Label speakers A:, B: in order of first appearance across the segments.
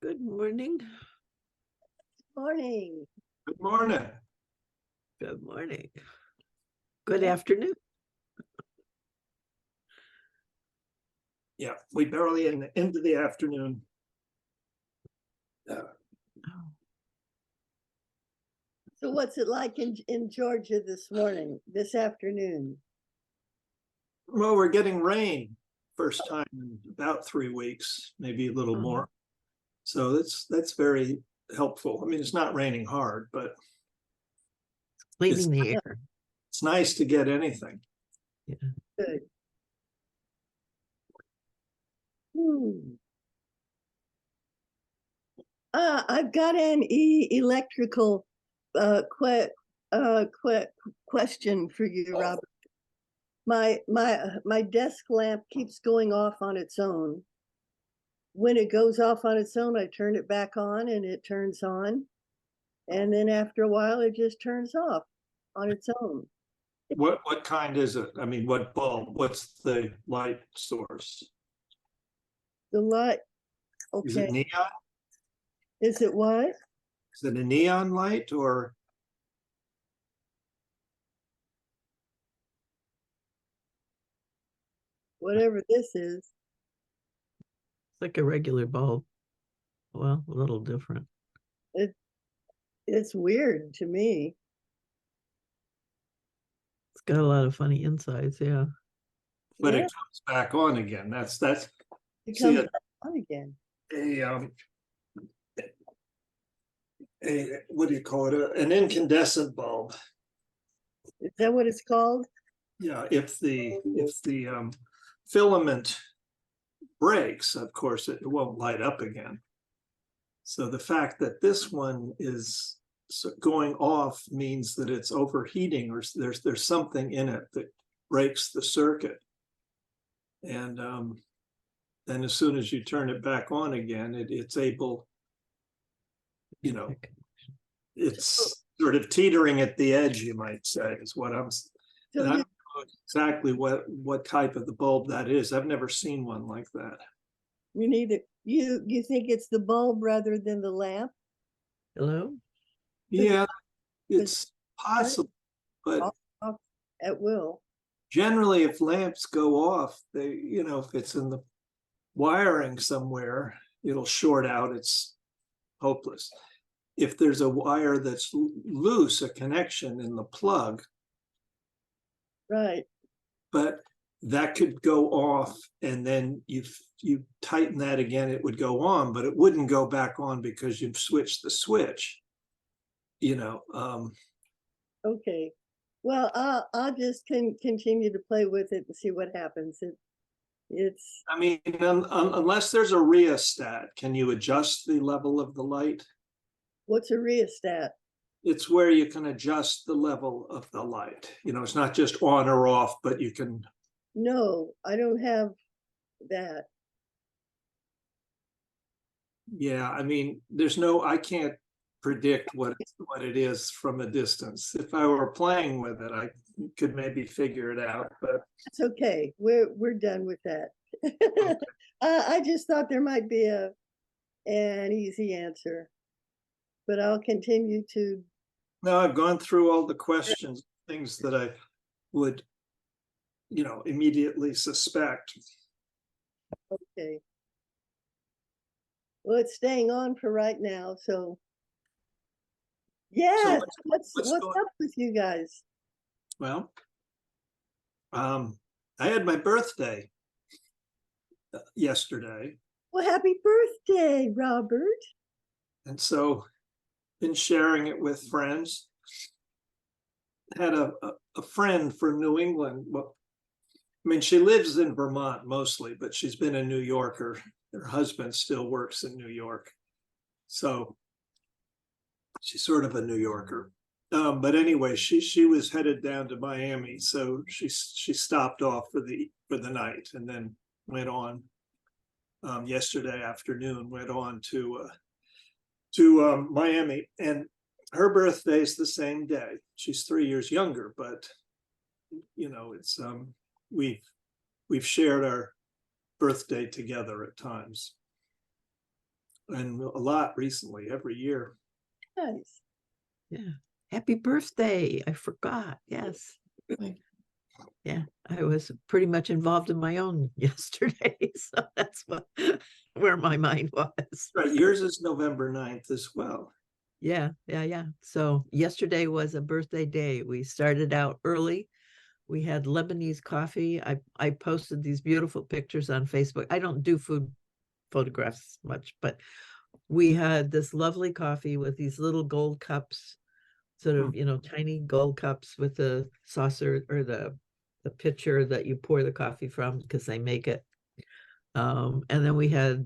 A: Good morning.
B: Morning.
C: Good morning.
A: Good morning. Good afternoon.
C: Yeah, we barely into the afternoon.
B: So what's it like in Georgia this afternoon?
C: Well, we're getting rain first time in about 3 weeks, maybe a little more. So that's very helpful. I mean, it's not raining hard, but
A: Cleaning the air.
C: it's nice to get anything.
A: Yeah.
B: Good. I've got an electrical question for you, Robert. My desk lamp keeps going off on its own. When it goes off on its own, I turn it back on and it turns on. And then after a while, it just turns off on its own.
C: What kind is it? I mean, what bulb? What's the light source?
B: The light, okay.
C: Is it neon?
B: Is it what?
C: Is it a neon light or?
B: Whatever this is.
A: It's like a regular bulb. Well, a little different.
B: It's weird to me.
A: It's got a lot of funny insides, yeah.
C: But
B: Yeah.
C: it comes back on again. That's
B: It comes back on again.
C: What do you call it? An incandescent bulb.
B: Is that what it's called?
C: Yeah, if the filament breaks, of course, it won't light up again. So the fact that this one is going off means that it's overheating, or there's something in it that breaks the circuit. And then as soon as you turn it back on again, it's able, you know, it's sort of teetering at the edge, you might say, is what I'm.
B: So
C: and I don't know exactly what type of the bulb that is. I've never seen one like that.
B: you need it. You think it's the bulb rather than the lamp?
A: Hello?
C: Yeah, it's possible, but
B: Off at will.
C: generally if lamps go off, they, you know, if it's in the wiring somewhere, it'll short out. It's hopeless. If there's a wire that's loose, a connection in the plug,
B: Right.
C: but that could go off, and then you tighten that again, it would go on, but it wouldn't go back on because you've switched the switch, you know.
B: Okay. Well, I'll just continue to play with it and see what happens. It's.
C: I mean, unless there's a rheostat, can you adjust the level of the light?
B: What's a rheostat?
C: It's where you can adjust the level of the light. You know, it's not just on or off, but you can.
B: No, I don't have that.
C: Yeah, I mean, I can't predict what it is from a distance. If I were playing with it, I could maybe figure it out, but
B: It's okay. We're done with that. Okay. I just thought there might be an easy answer, but I'll continue to.
C: no, I've gone through all the questions, things that I would, you know, immediately suspect.
B: Okay. Well, it's staying on for right now, so. Yeah, what's up with you guys?
C: Well, I had my birthday yesterday.
B: Well, happy birthday, Robert.
C: And so been sharing it with friends. Had a friend from New England. Well, I mean, she lives in Vermont mostly, but she's been a New Yorker. Her husband still works in New York. So she's sort of a New Yorker. But anyway, she was headed down to Miami. So she stopped off for the night and then went on yesterday afternoon, went on to Miami, and her birthday is the same day. She's 3 years younger, but you know, it's we've shared our birthday together at times. and a lot recently, every year.
B: Nice.
A: Yeah. Happy birthday. I forgot. Yes. Yeah. I was pretty much involved in my own yesterday. So that's where my mind was.
C: Right, yours is November 9th as well.
A: Yeah. So yesterday was a birthday day. We started out early. We had Lebanese coffee. I posted these beautiful pictures on Facebook. I don't do food photographs much, but we had this lovely coffee with these little gold cups, sort of, tiny gold cups with the saucer or the pitcher that you pour the coffee from because they make it. And then we had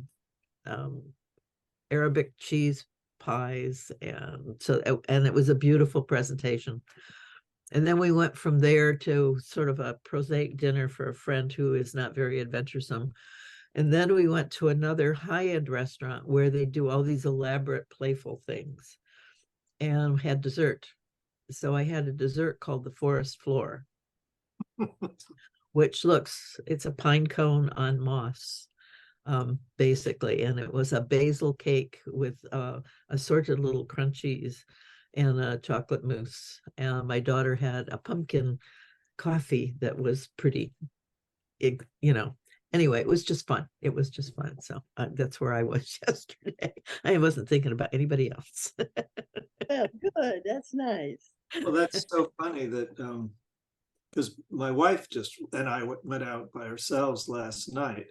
A: Arabic cheese pies, and it was a beautiful presentation. And then we went from there to sort of a prosaic dinner for a friend who is not very adventuresome. And then we went to another high-end restaurant where they do all these elaborate, playful things and had dessert. So I had a dessert called the forest floor, which it's a pine cone on moss, basically. And it was a basil cake with assorted little crunchies and a chocolate mousse. And my daughter had a pumpkin coffee that was pretty, anyway, it was just fun. It was just fun. So that's where I was yesterday. I wasn't thinking about anybody else.
B: Well, good. That's nice.
C: Well, that's so funny that because my wife and I went out by ourselves last night,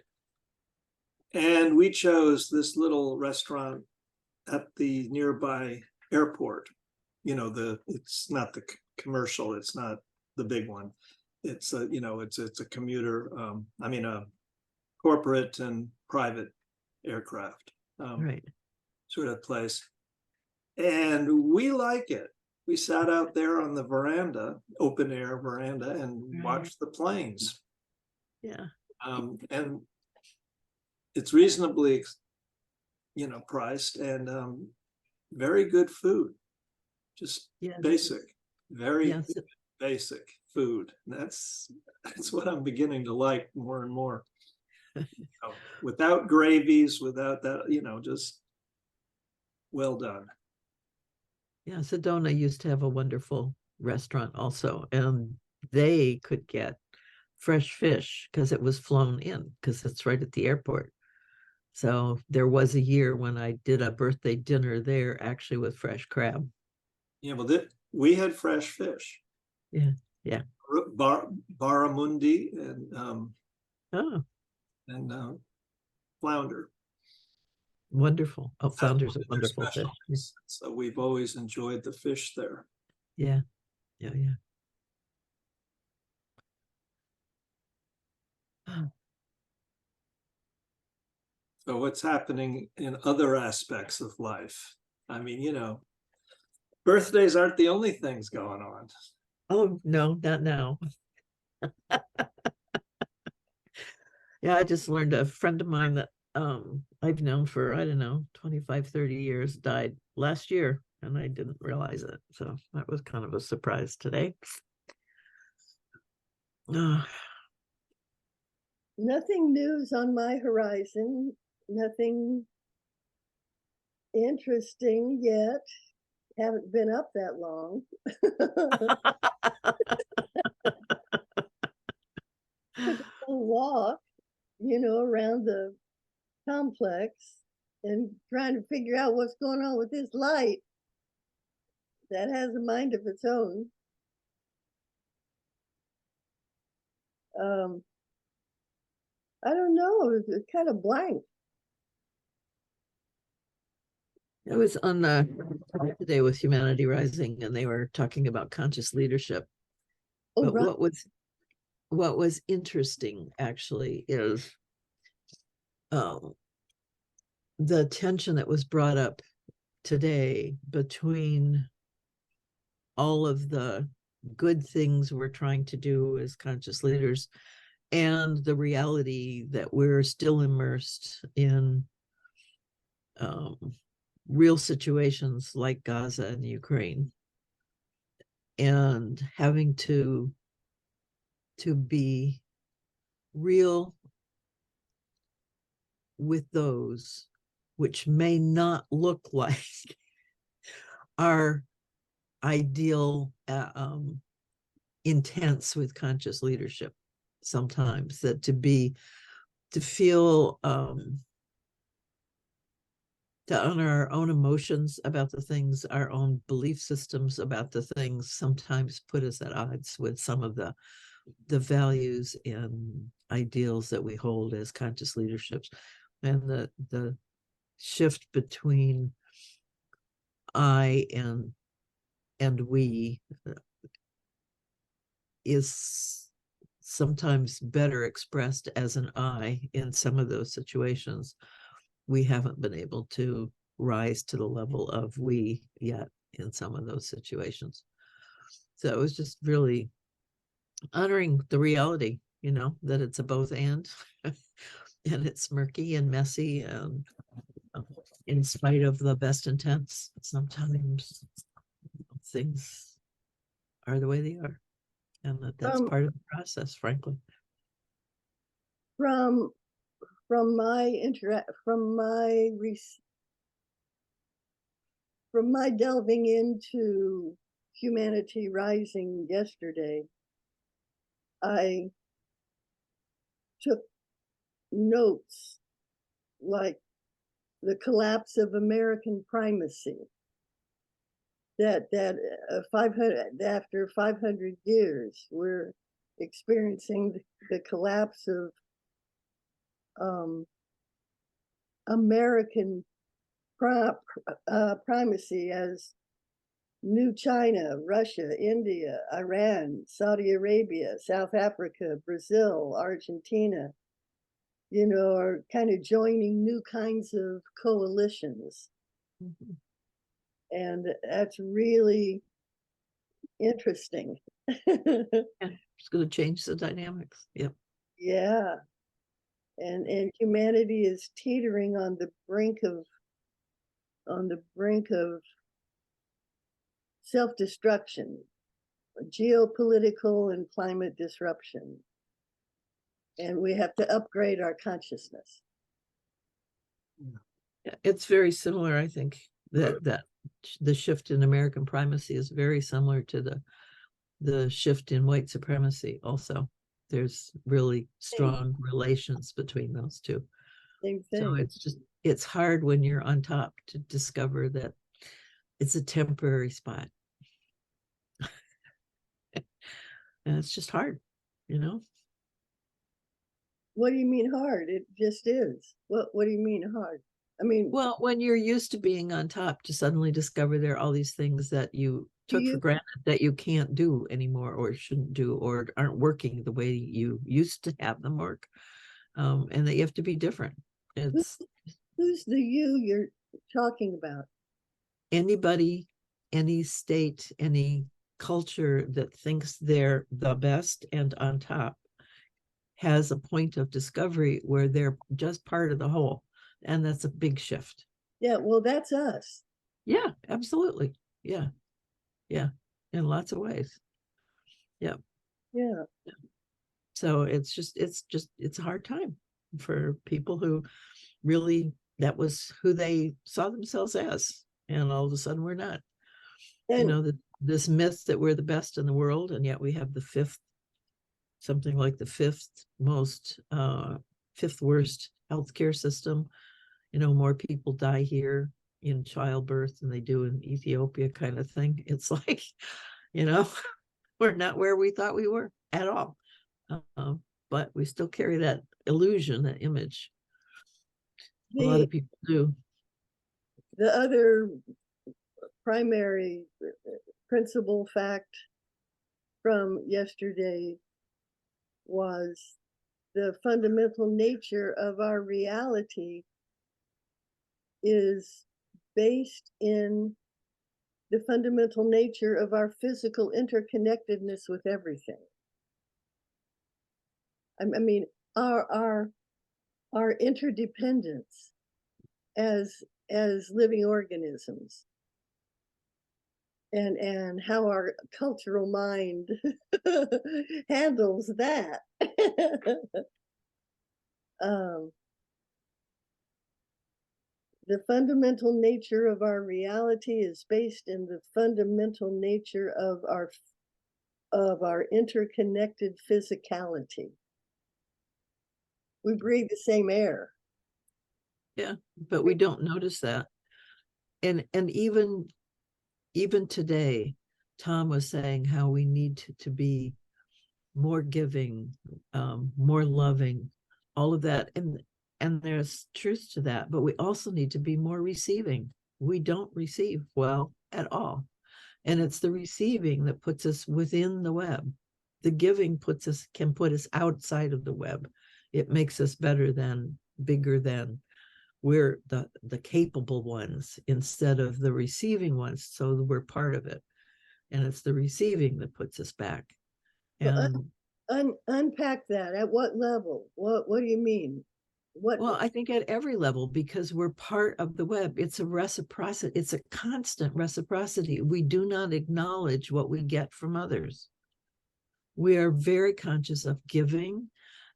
C: and we chose this little restaurant at the nearby airport. It's not the commercial, it's not the big one. It's it's a commuter, a corporate and private aircraft
A: Right.
C: sort of place. And we like it. We sat out there on the veranda, open air veranda, and watched the planes.
A: Yeah.
C: And it's reasonably, priced, and very good food. Just basic, very basic food. That's what I'm beginning to like more and more. Without gravies, without that, just well done.
A: Yeah, Sedona used to have a wonderful restaurant also, and they could get fresh fish because it was flown in because it's right at the airport. So there was a year when I did a birthday dinner there actually with fresh crab.
C: Yeah, well, we had fresh fish.
A: Yeah, yeah.
C: Barramundi
A: Oh,
C: and flounder.
A: wonderful. Oh, flounder's a
C: Their
A: wonderful fish.
C: specialties. So we've always enjoyed the fish there.
A: Yeah.
C: So what's happening in other aspects of life? I mean, birthdays aren't the only things going on.
A: Oh, no, not now. Yeah, I just learned a friend of mine that I've known for, I don't know, 25, 30 years died last year, and I didn't realize it. So that was kind of a surprise today.
B: Nothing news on my horizon. Nothing interesting yet. Haven't been up that long. Took a walk, around the complex and trying to figure out what's going on with this light that has a mind of its own. I don't know, it's kind of blank.
A: I was on today with Humanity Rising, and they were talking about conscious leadership.
B: Oh,
A: But
B: right.
A: what was interesting actually is the tension that was brought up today between all of the good things we're trying to do as conscious leaders and the reality that we're still immersed in real situations like Gaza and Ukraine, and having to be real with those which may not look like our ideal intents with conscious leadership sometimes, that to feel to honor our own emotions about the things, our own belief systems about the things, sometimes put us at odds with some of the values and ideals that we hold as conscious leaderships. And the shift between I and we is sometimes better expressed as an I in some of those situations. We haven't been able to rise to the level of we yet in some of those situations. So it was just really honoring the reality, that it's a both and, and it's murky and messy, and in spite of the best intents, sometimes things are the way they are, and that's part of the process, frankly.
B: From my delving into Humanity Rising yesterday, I took notes like the collapse of American primacy, that 500 after 500 years we're experiencing the collapse of American primacy as new China, Russia, India, Iran, Saudi Arabia, South Africa, Brazil, Argentina, are kind of joining new kinds of coalitions.
A: Mm-hmm.
B: And that's really interesting.
A: Yeah, it's going to change the dynamics. Yep.
B: Yeah. And humanity is teetering on the brink of self-destruction, geopolitical and climate disruption. And we have to upgrade our consciousness.
A: Yeah, it's very similar, I think, that the shift in American primacy is very similar to the shift in white supremacy also. There's really strong relations between those two.
B: Same thing.
A: So it's hard when you're on top to discover that it's a temporary spot. And it's just hard,
B: What do you mean hard? It just is. What do you mean hard? I mean,
A: well, when you're used to being on top, to suddenly discover there are all these things that you took for granted that you can't do anymore, or shouldn't do, or aren't working the way you used to have them work, and that you have to be different. It's
B: who's the you you're talking about?
A: Anybody, any state, any culture that thinks they're the best and on top has a point of discovery where they're just part of the whole. And that's a big shift.
B: Yeah, well, that's us.
A: Yeah, absolutely. Yeah. Yeah. In lots of ways. Yeah.
B: Yeah.
A: So it's a hard time for people who really, that was who they saw themselves as. And all of a sudden we're not. And this myth that we're the best in the world, and yet we have something like the fifth worst healthcare system. More people die here in childbirth than they do in Ethiopia, kind of thing. It's like, we're not where we thought we were at all. But we still carry that illusion, that image. A lot of people do.
B: The other primary principal fact from yesterday was the fundamental nature of our reality is based in the fundamental nature of our physical interconnectedness with everything. I mean, our interdependence as living organisms, and how our cultural mind handles that. The fundamental nature of our reality is based in the fundamental nature of our interconnected physicality. We breathe the same air.
A: Yeah, but we don't notice that. And even today, Tom was saying how we need to be more giving, more loving, all of that. And there's truth to that, but we also need to be more receiving. We don't receive well at all. And it's the receiving that puts us within the web. The giving can put us outside of the web. It makes us better than, bigger than. We're the capable ones instead of the receiving ones. So we're part of it. And it's the receiving that puts us back. And
B: unpack that. At what level? What do you mean?
A: Well, I think at every level, because we're part of the web. It's a reciprocity. It's a constant reciprocity. We do not acknowledge what we get from others. We are very conscious of giving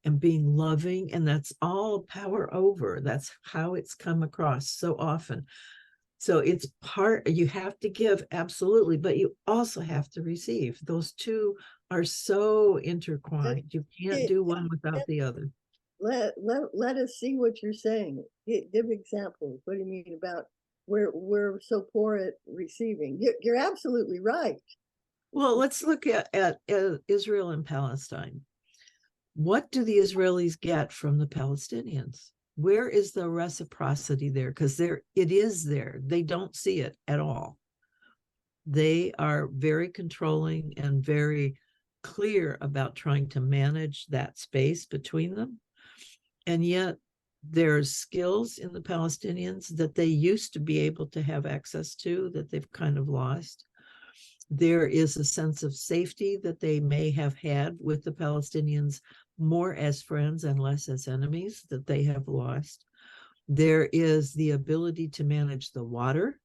A: and being loving, and that's all power over. That's how it's come across so often. So it's part, you have to give, absolutely, but you also have to receive. Those two are so intertwined. You can't do one without the other.
B: Let us see what you're saying. Give examples. What do you mean about we're so poor at receiving? You're absolutely right.
A: Well, let's look at Israel and Palestine. What do the Israelis get from the Palestinians? Where is the reciprocity there? Because it is there. They don't see it at all. They are very controlling and very clear about trying to manage that space between them. And yet there's skills in the Palestinians that they used to be able to have access to that they've kind of lost. There is a sense of safety that they may have had with the Palestinians more as friends and less as enemies that they have lost. There is the ability to manage the water,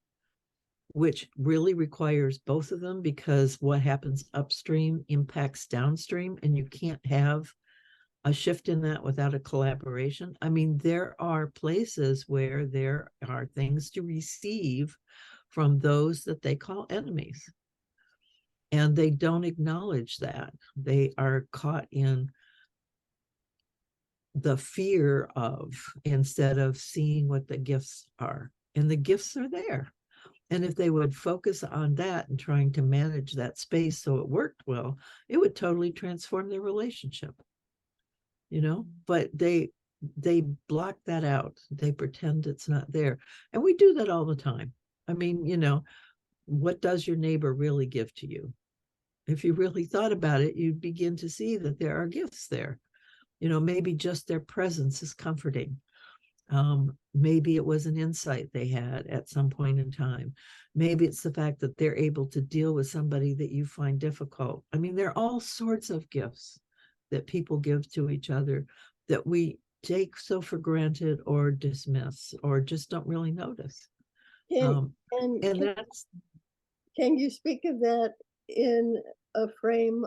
A: which really requires both of them, because what happens upstream impacts downstream, and you can't have a shift in that without a collaboration. I mean, there are places where there are things to receive from those that they call enemies. And they don't acknowledge that. They are caught in the fear of, instead of seeing what the gifts are. And the gifts are there. And if they would focus on that and trying to manage that space so it worked well, it would totally transform their relationship. But they block that out. They pretend it's not there. And we do that all the time. I mean, what does your neighbor really give to you? If you really thought about it, you'd begin to see that there are gifts there. Maybe just their presence is comforting. Maybe it was an insight they had at some point in time. Maybe it's the fact that they're able to deal with somebody that you find difficult. I mean, there are all sorts of gifts that people give to each other that we take so for granted or dismiss or just don't really notice.
B: Can you speak of that in a frame,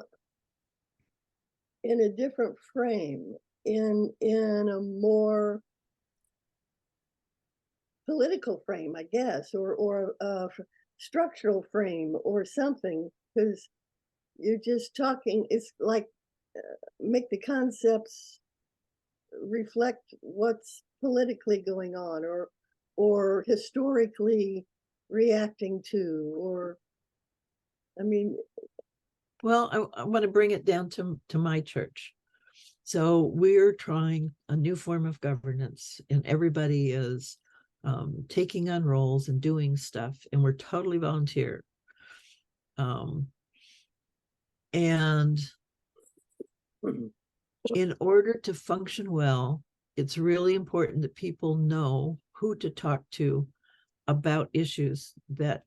B: in a different frame, in a more political frame, I guess, or a structural frame or something? Because you're just talking, it's like make the concepts reflect what's politically going on or historically reacting to, or I mean.
A: Well, I want to bring it down to my church. So we're trying a new form of governance, and everybody is taking on roles and doing stuff, and we're totally volunteer. And in order to function well, it's really important that people know who to talk to about issues that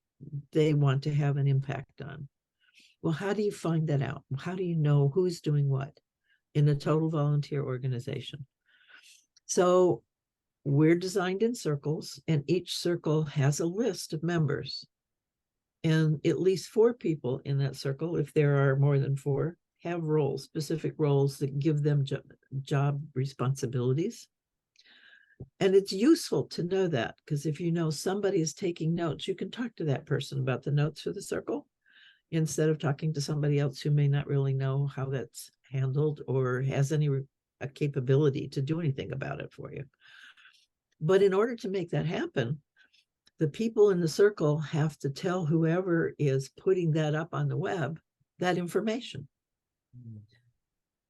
A: they want to have an impact on. Well, how do you find that out? How do you know who's doing what in a total volunteer organization? So we're designed in circles, and each circle has a list of members. And at least 4 people in that circle, if there are more than 4, have roles, specific roles that give them job responsibilities. And it's useful to know that, because if you know somebody is taking notes, you can talk to that person about the notes for the circle instead of talking to somebody else who may not really know how that's handled or has any a capability to do anything about it for you. But in order to make that happen, the people in the circle have to tell whoever is putting that up on the web that information.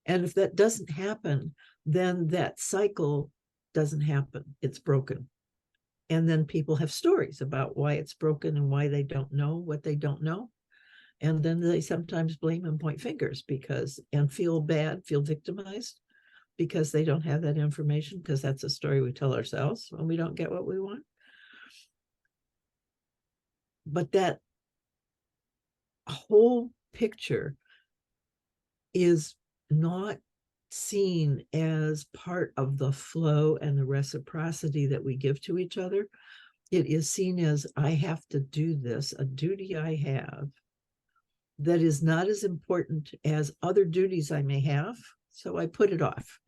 A: And if that doesn't happen, then that cycle doesn't happen. It's broken. And then people have stories about why it's broken and why they don't know what they don't know. And then they sometimes blame and point fingers and feel bad, feel victimized because they don't have that information, because that's a story we tell ourselves when we don't get what we want. But that whole picture is not seen as part of the flow and the reciprocity that we give to each other. It is seen as, I have to do this, a duty I have that is not as important as other duties I may have, so I put it off.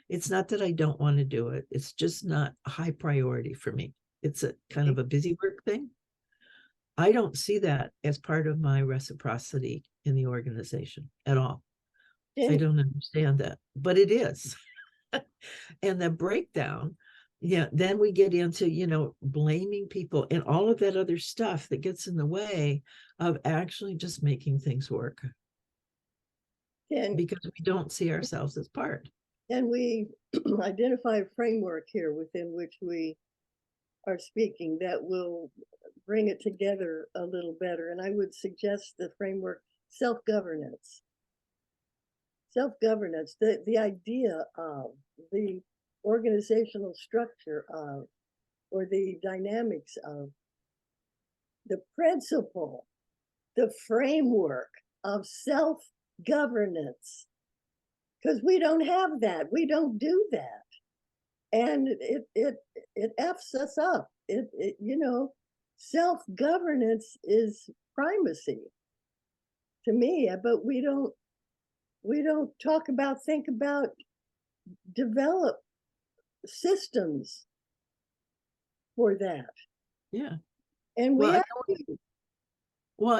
A: It's not that I don't want to do it. It's just not a high priority for me. It's a kind of a busy work thing. I don't see that as part of my reciprocity in the organization at all. I don't understand that, but it is. And the breakdown, yeah, then we get into, blaming people and all of that other stuff that gets in the way of actually just making things work. Because we don't see ourselves as part.
B: And we identify a framework here within which we are speaking that will bring it together a little better. And I would suggest the framework self-governance. Self-governance, the idea of the organizational structure of, or the dynamics of, the principle, the framework of self-governance. Because we don't have that. We don't do that. And it F's us up. Self-governance is primacy to me, but we don't think about, develop systems for that.
A: Yeah.
B: And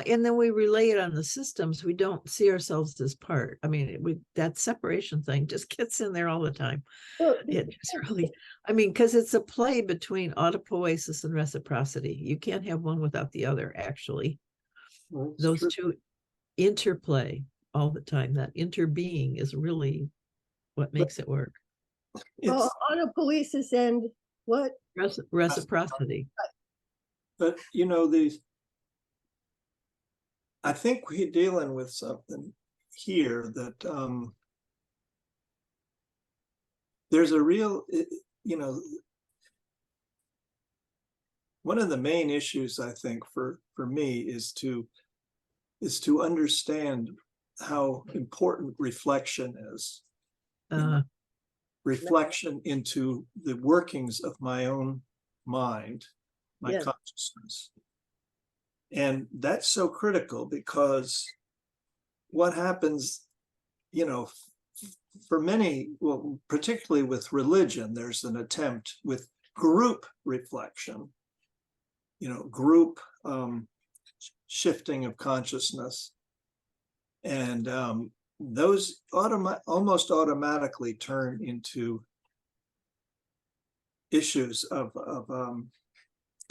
A: and then we relay it on the systems. We don't see ourselves as part. I mean, that separation thing just gets in there all the time. It just really, because it's a play between autopoiesis and reciprocity. You can't have one without the other, actually. Well, those true. Two interplay all the time. That interbeing is really what makes it work.
B: Autopoiesis and what?
A: Reciprocity.
C: But I think we're dealing with something here that there's a real, one of the main issues I think for me is to understand how important reflection is. Reflection into the workings of my own mind, my consciousness. And that's so critical because what happens, for many, well, particularly with religion, there's an attempt with group reflection, group shifting of consciousness. And those almost automatically turn into issues of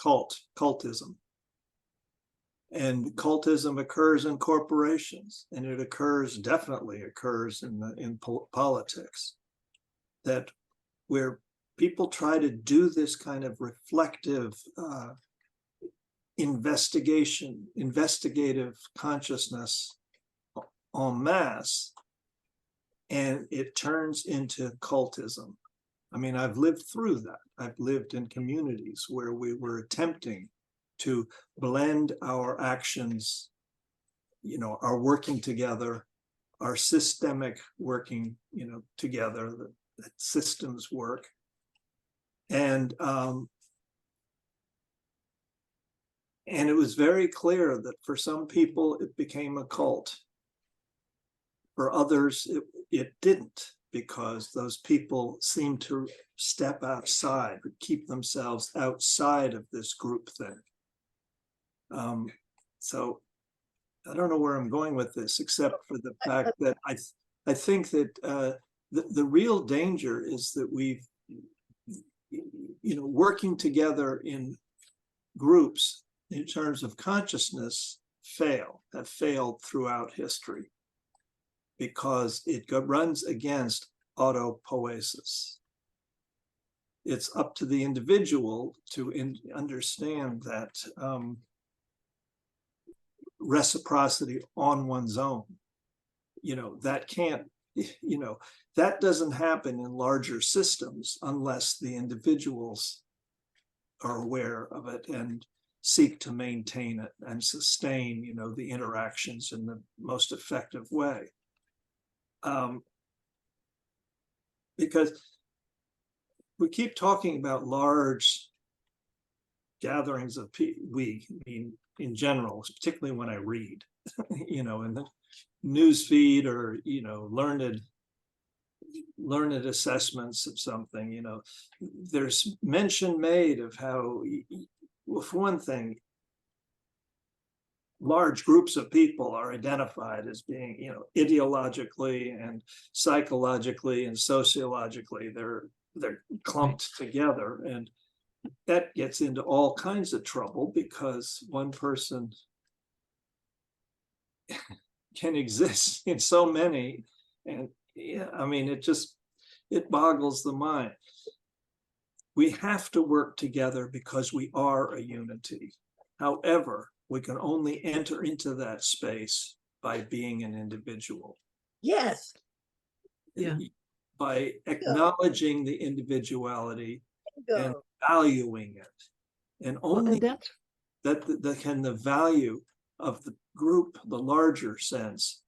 C: cultism. And cultism occurs in corporations, and it definitely occurs in politics, that where people try to do this kind of reflective investigative consciousness en masse, and it turns into cultism. I've lived through that. I've lived in communities where we were attempting to blend our actions, our working together, our systemic working, together, that systems work. And it was very clear that for some people, it became a cult. For others, it didn't. because those people seem to step outside, or keep themselves outside of this group thing. So I don't know where I'm going with this, except for the fact that I think that the real danger is that we've, working together in groups in terms of consciousness have failed throughout history, because it runs against autopoiesis. It's up to the individual to understand that reciprocity on one's own. That can't, that doesn't happen in larger systems unless the individuals are aware of it and seek to maintain it and sustain, the interactions in the most effective way. Because we keep talking about large gatherings of people, in general, particularly when I read, in the news feed, or, learned assessments of something, there's mention made of how, well, for one thing, large groups of people are identified as being, ideologically and psychologically and sociologically, they're clumped together, and that gets into all kinds of trouble, because one person can exist in so many, and it boggles the mind. We have to work together because we are a unity. However, we can only enter into that space by being an individual.
B: Yes.
A: Yeah.
C: By acknowledging the individuality and valuing it. And only that can the value of the group, the larger sense,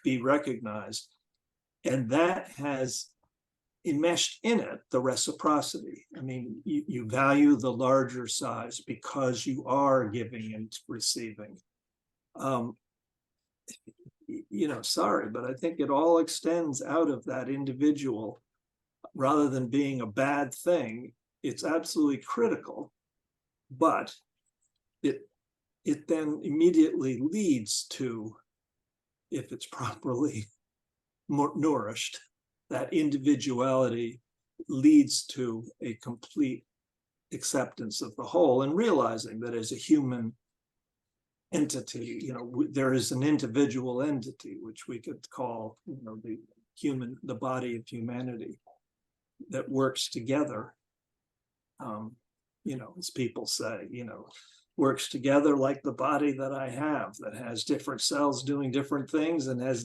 C: be recognized. And that has enmeshed in it the reciprocity. You value the larger size because you are giving and receiving. Sorry, but I think it all extends out of that individual rather than being a bad thing. It's absolutely critical, but it then immediately leads to, if it's properly nourished, that individuality leads to a complete acceptance of the whole, and realizing that as a human entity, there is an individual entity, which we could call, the body of humanity, that works together, as people say, works together like the body that I have, that has different cells doing different things, and has,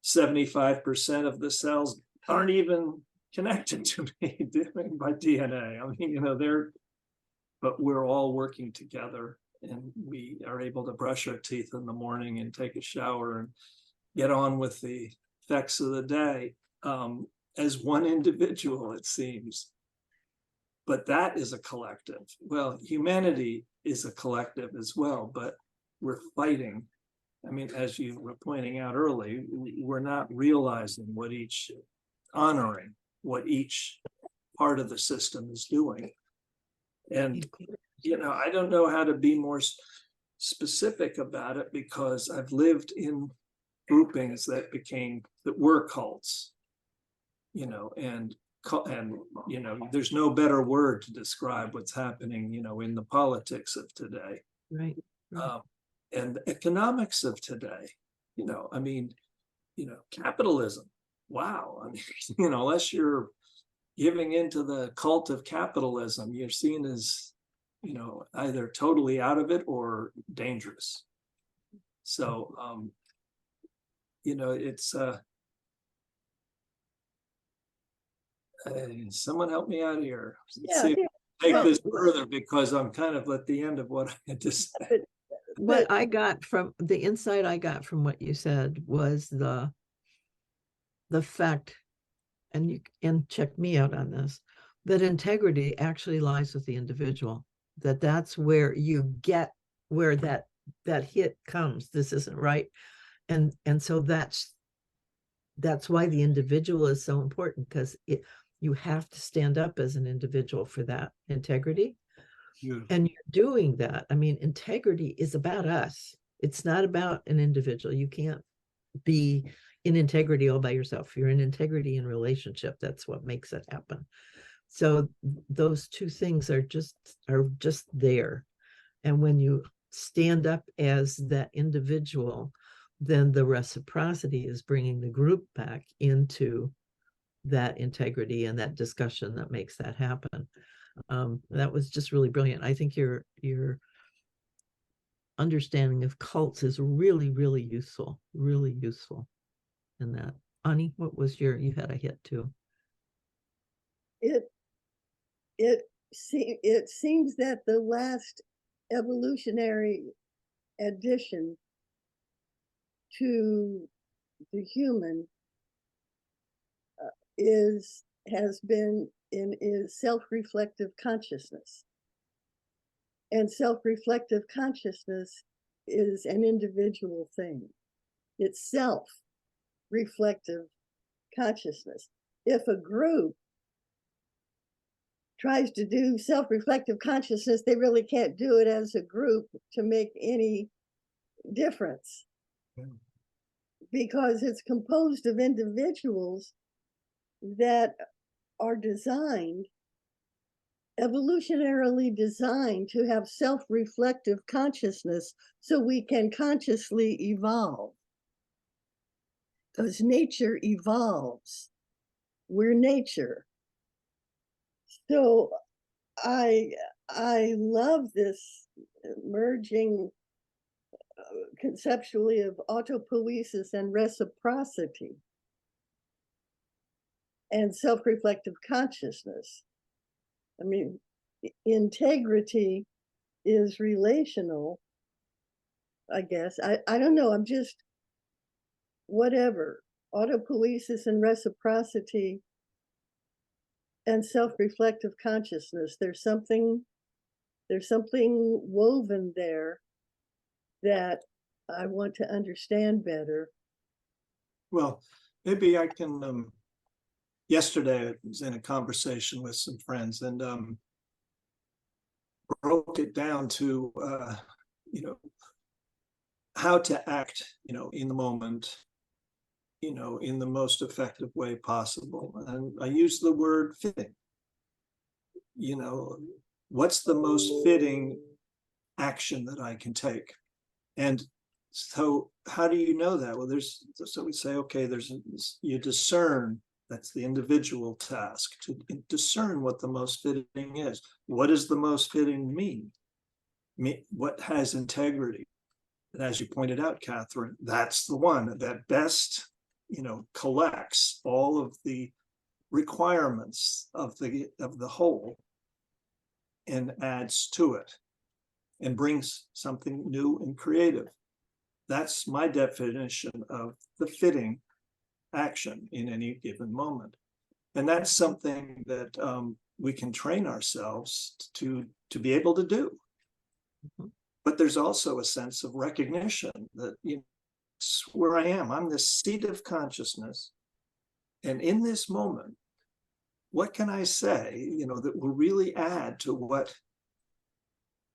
C: 75% of the cells aren't even connected to me by DNA. But we're all working together, and we are able to brush our teeth in the morning and take a shower and get on with the effects of the day, as one individual, it seems. But that is a collective. Well, humanity is a collective as well, but we're fighting. As you were pointing out early, we're not realizing honoring what each part of the system is doing. And, I don't know how to be more specific about it, because I've lived in groupings that were cults, and there's no better word to describe what's happening, in the politics of today.
A: Right.
C: And the economics of today, capitalism. Wow. Unless you're giving into the cult of capitalism, you're seen as, either totally out of it or dangerous. So, it's, someone help me out here. Take this further, because I'm kind of at the end of what I had to say.
A: What I got from the insight I got from what you said was the fact, and you can check me out on this, that integrity actually lies with the individual. That's where you get where that hit comes. This isn't right, and so that's that's why the individual is so important, because you have to stand up as an individual for that integrity.
C: Beautiful.
A: And you're doing that. I mean, integrity is about us. It's not about an individual. You can't be in integrity all by yourself. You're in integrity in relationship. That's what makes it happen. So those two things are just there. And when you stand up as that individual, then the reciprocity is bringing the group back into that integrity and that discussion that makes that happen. That was just really brilliant. I think your understanding of cults is really, really useful in that. Ani, what was you had a hit too?
B: It seems that the last evolutionary addition to the human has been is self-reflective consciousness. And self-reflective consciousness is an individual thing. It's self-reflective consciousness. If a group tries to do self-reflective consciousness, they really can't do it as a group to make any difference. Yeah. Because it's composed of individuals that are evolutionarily designed to have self-reflective consciousness so we can consciously evolve. Because nature evolves. We're nature. So I love this merging conceptually of autopoiesis and reciprocity and self-reflective consciousness. I mean, integrity is relational, I guess. I don't know. I'm just, whatever. Autopoiesis and reciprocity and self-reflective consciousness. There's something woven there that I want to understand better.
C: Well, maybe I can, yesterday I was in a conversation with some friends and broke it down to, how to act, in the moment, in the most effective way possible. And I use the word fitting. What's the most fitting action that I can take? And so how do you know that? Well, so we say, okay, you discern. That's the individual task, to discern what the most fitting is. What does the most fitting mean? What has integrity? And as you pointed out, Kathryn, that's the one that best, collects all of the requirements of the whole and adds to it and brings something new and creative. That's my definition of the fitting action in any given moment. And that's something that we can train ourselves to be able to do. Mm-hmm. But there's also a sense of recognition that, it's where I am. I'm this seat of consciousness. And in this moment, what can I say, that will really add to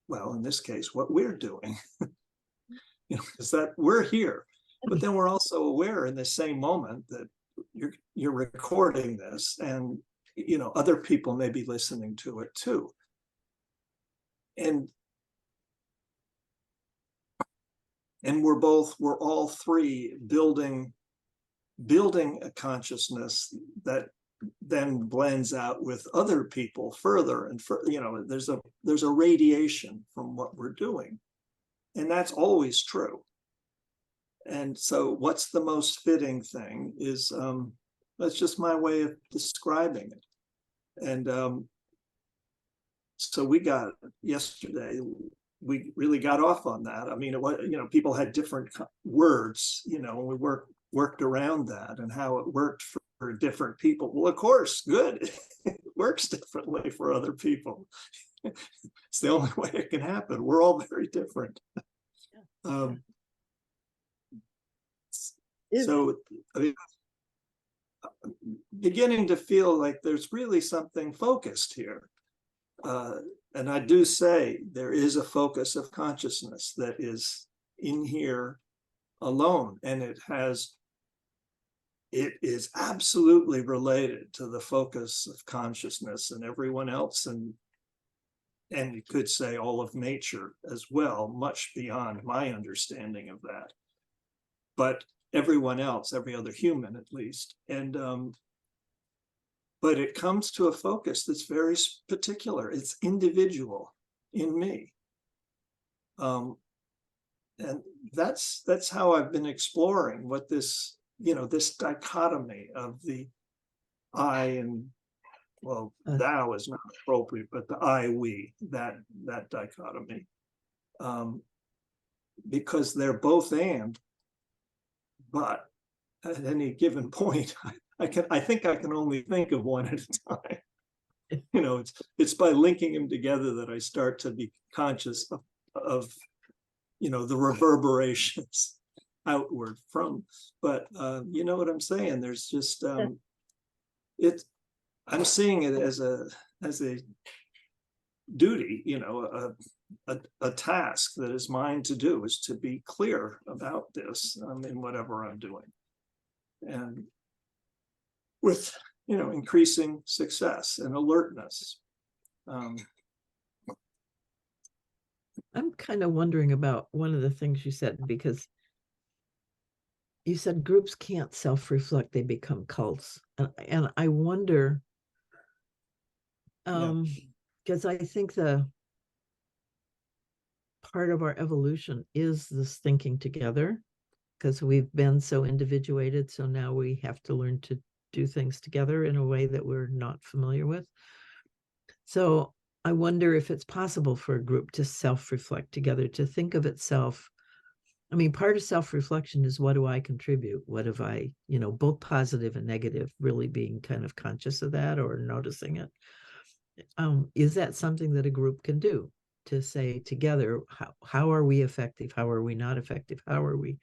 C: well, in this case, what we're doing, is that we're here. But then we're also aware in the same moment that you're recording this and, other people may be listening to it too. And we're all three building a consciousness that then blends out with other people further and there's a radiation from what we're doing, and that's always true. And so what's the most fitting thing is that's just my way of describing it. And so yesterday we really got off on that. I mean, people had different words, and we worked around that and how it worked for different people. Well, of course, good. It works differently for other people. It's the only way it can happen. We're all very different. So, I mean, beginning to feel like there's really something focused here. And I do say there is a focus of consciousness that is in here alone, and it is absolutely related to the focus of consciousness and everyone else, and you could say all of nature as well, much beyond my understanding of that. But everyone else, every other human at least. And but it comes to a focus that's very particular. It's individual in me. And that's how I've been exploring what this, this dichotomy of the I and, well, thou is not appropriate, but the I, we, that dichotomy. Because they're both but at any given point, I think I can only think of one at a time. It's by linking them together that I start to be conscious of the reverberations outward from. But you know what I'm saying? There's just I'm seeing it as a duty, a task that is mine to do, is to be clear about this in whatever I'm doing, and with increasing success and alertness.
A: I'm kind of wondering about one of the things you said, because you said groups can't self-reflect, they become cults. And I wonder, because I think the part of our evolution is this thinking together, because we've been so individuated. So now we have to learn to do things together in a way that we're not familiar with. So I wonder if it's possible for a group to self-reflect together, to think of itself. I mean, part of self-reflection is, what do I contribute? What have I, both positive and negative, really being kind of conscious of that or noticing it. Is that something that a group can do, to say together, how are we effective? How are we not effective? How are we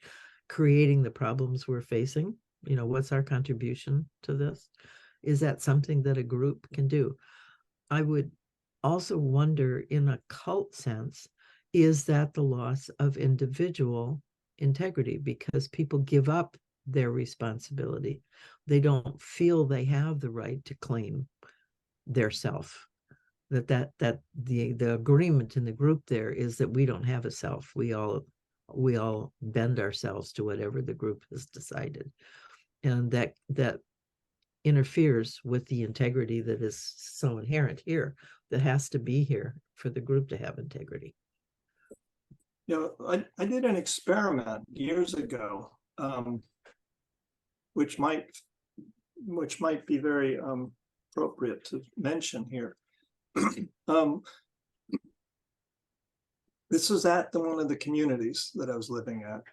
A: creating the problems we're facing? What's our contribution to this? Is that something that a group can do? I would also wonder, in a cult sense, is that the loss of individual integrity, because people give up their responsibility? They don't feel they have the right to claim their self. That the agreement in the group there is that we don't have a self. We all bend ourselves to whatever the group has decided, and that interferes with the integrity that is so inherent here, that has to be here for the group to have integrity.
C: I did an experiment years ago, which might be very appropriate to mention here. This was at one of the communities that I was living at,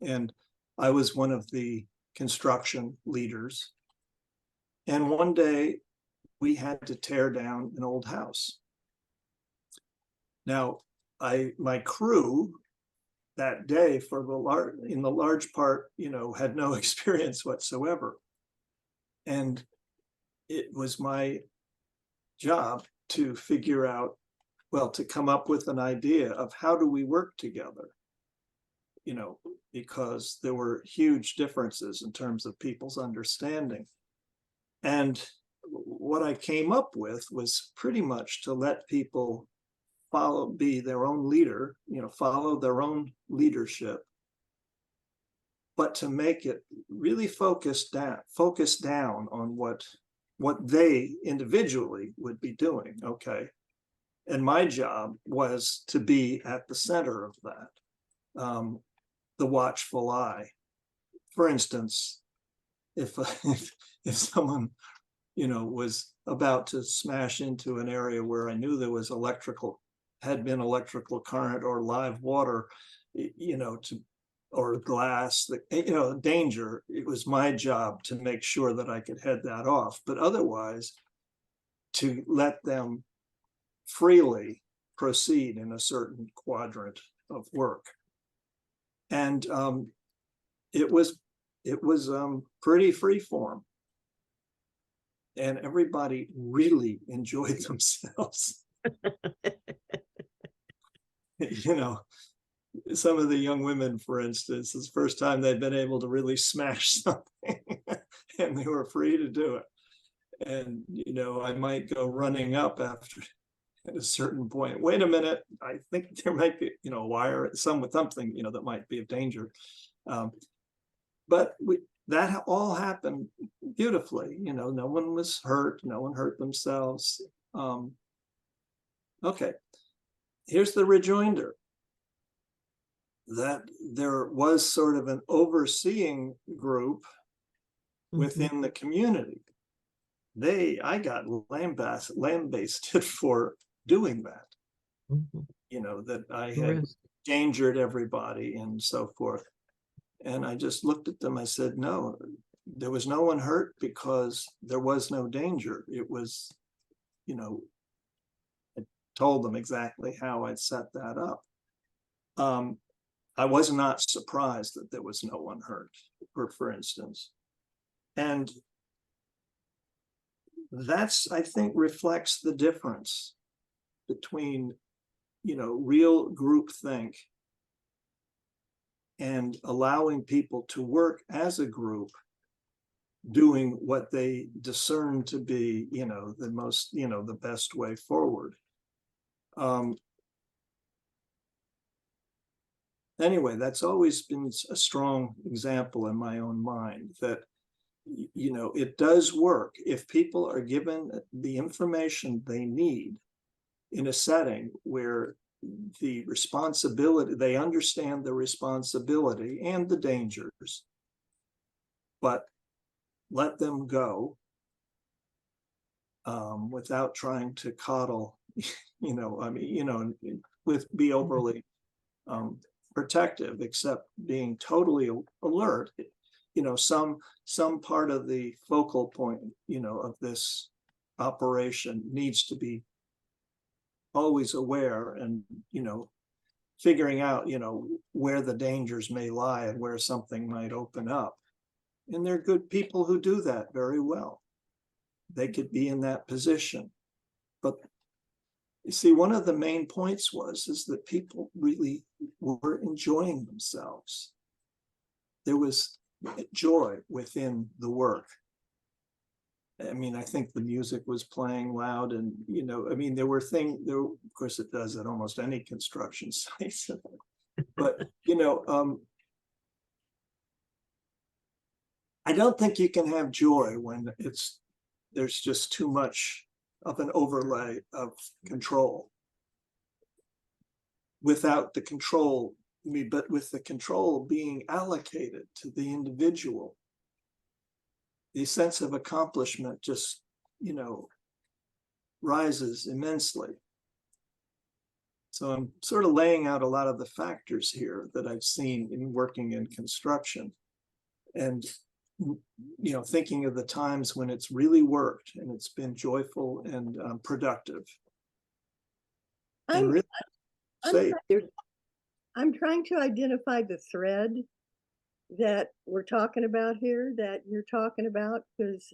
C: and I was one of the construction leaders. And one day we had to tear down an old house. Now, my crew that day, in the large part, had no experience whatsoever. And it was my job to figure out, to come up with an idea of how do we work together, because there were huge differences in terms of people's understanding. And what I came up with was pretty much to let people be their own leader, follow their own leadership, but to make it really focus down on what they individually would be doing. Okay. And my job was to be at the center of that, the watchful eye. For instance, if someone, was about to smash into an area where I knew there was had been electrical current or live water, or glass, danger, it was my job to make sure that I could head that off. But otherwise, to let them freely proceed in a certain quadrant of work. And it was pretty free form. and everybody really enjoyed themselves. You know, some of the young women, for instance, it's the first time they'd been able to really smash something and they were free to do it. And, you know, I might go running up after at a certain point. Wait a minute, I think there might be, you know, a wire, something, you know, that might be of danger. But that all happened beautifully. You know, no one was hurt, no one hurt themselves. Okay, here's the rejoinder. That there was sort of an overseeing group within the community. I got lambasted for doing that. You know, that I had endangered everybody and so forth. And I just looked at them. I said, no, there was no one hurt because there was no danger. It was, you know, I told them exactly how I'd set that up. I was not surprised that there was no one hurt, for instance. And that's, I think, reflects the difference between, you know, real groupthink and allowing people to work as a group, doing what they discern to be, you know, the most, you know, the best way forward. Anyway, that's always been a strong example in my own mind that, you know, it does work if people are given the information they need in a setting where the responsibility, they understand the responsibility and the dangers, but let them go without trying to coddle, you know, I mean, you know, be overly protective, except being totally alert. You know, some part of the focal point, you know, of this operation needs to be always aware and, you know, figuring out, you know, where the dangers may lie and where something might open up. And there are good people who do that very well. They could be in that position. But you see, one of the main points is that people really were enjoying themselves. There was joy within the work. I mean, I think the music was playing loud, and, you know, I mean, there were things there, of course it does at almost any construction site. But, you know, I don't think you can have joy when there's just too much of an overlay of control. Without the control, but with the control being allocated to the individual, the sense of accomplishment just, you know, rises immensely. So I'm sort of laying out a lot of the factors here that I've seen in working in construction, and, you know, thinking of the times when it's really worked and it's been joyful and productive. And really
B: I'm trying to identify the thread that we're talking about here, that you're talking about, because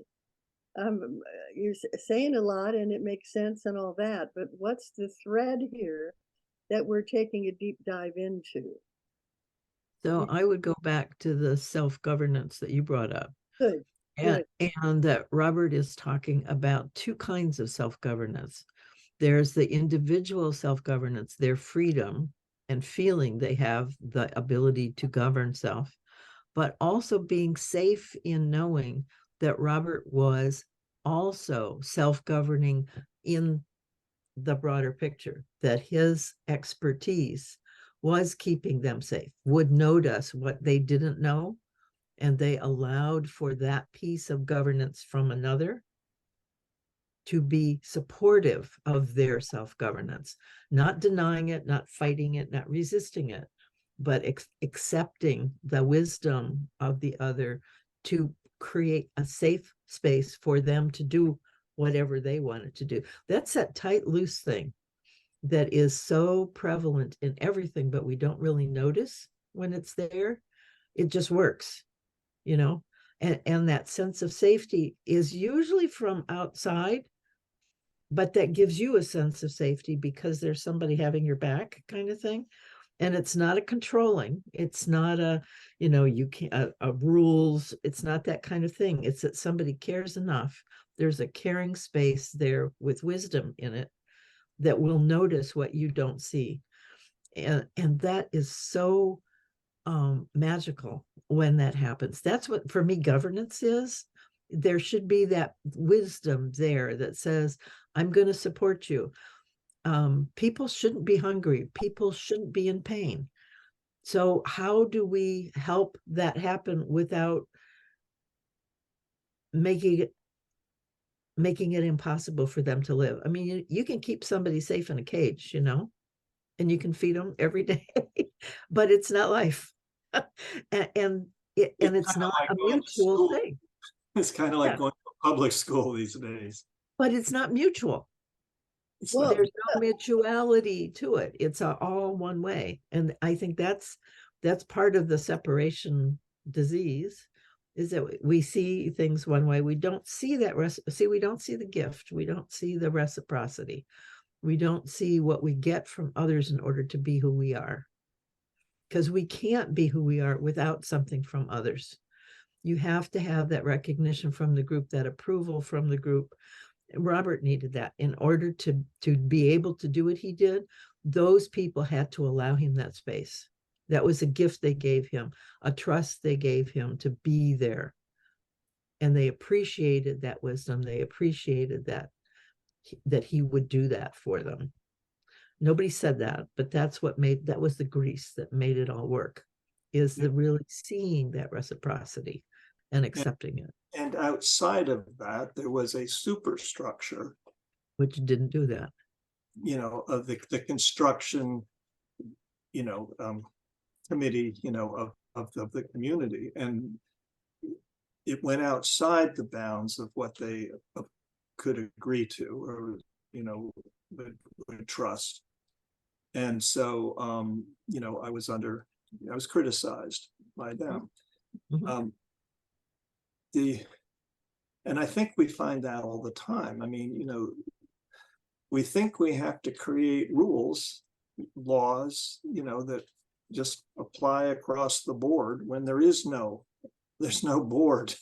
B: you're saying a lot and it makes sense and all that, but what's the thread here that we're taking a deep dive into?
A: So I would go back to the self-governance that you brought up.
B: Good.
A: And that Robert is talking about two kinds of self-governance. There's the individual self-governance, their freedom and feeling they have the ability to govern self, but also being safe in knowing that Robert was also self-governing in the broader picture, that his expertise was keeping them safe, would notice what they didn't know, and they allowed for that piece of governance from another to be supportive of their self-governance, not denying it, not fighting it, not resisting it, but accepting the wisdom of the other to create a safe space for them to do whatever they wanted to do. That's that tight, loose thing that is so prevalent in everything, but we don't really notice when it's there. It just works, you know? And that sense of safety is usually from outside, but that gives you a sense of safety because there's somebody having your back kind of thing. And it's not a controlling, it's not a, you can't, a rules, it's not that kind of thing. It's that somebody cares enough. There's a caring space there with wisdom in it that will notice what you don't see. And that is so magical when that happens. That's what, for me, governance is. There should be that wisdom there that says, I'm going to support you. People shouldn't be hungry. People shouldn't be in pain. So how do we help that happen without making it impossible for them to live? I mean, you can keep somebody safe in a cage, and you can feed them every day, but it's not life. and it's not
C: like
A: a
C: going to
A: mutual
C: school.
A: thing.
C: It's kind of like
A: Yeah.
C: going to public school these days.
A: But it's not mutual.
C: It's
B: Well,
C: not-
A: There's no mutuality to it. It's all one way. And I think that's part of the separation disease, is that we see things one way. We don't see that we don't see the gift. We don't see the reciprocity. We don't see what we get from others in order to be who we are. Because we can't be who we are without something from others. You have to have that recognition from the group, that approval from the group. Robert needed that in order to be able to do what he did. Those people had to allow him that space. That was a gift they gave him, a trust they gave him to be there. And they appreciated that wisdom. They appreciated that he would do that for them. Nobody said that, but that was the grease that made it all work, is the really seeing that reciprocity and accepting it.
C: And outside of that, there was a superstructure,
A: which didn't do that.
C: Of the construction, committee, of the community. And it went outside the bounds of what they could agree to, or, would trust. And so, I was criticized by them.
A: Mm-hmm.
C: And I think we find that all the time. I mean, we think we have to create rules, laws, that just apply across the board when there's no board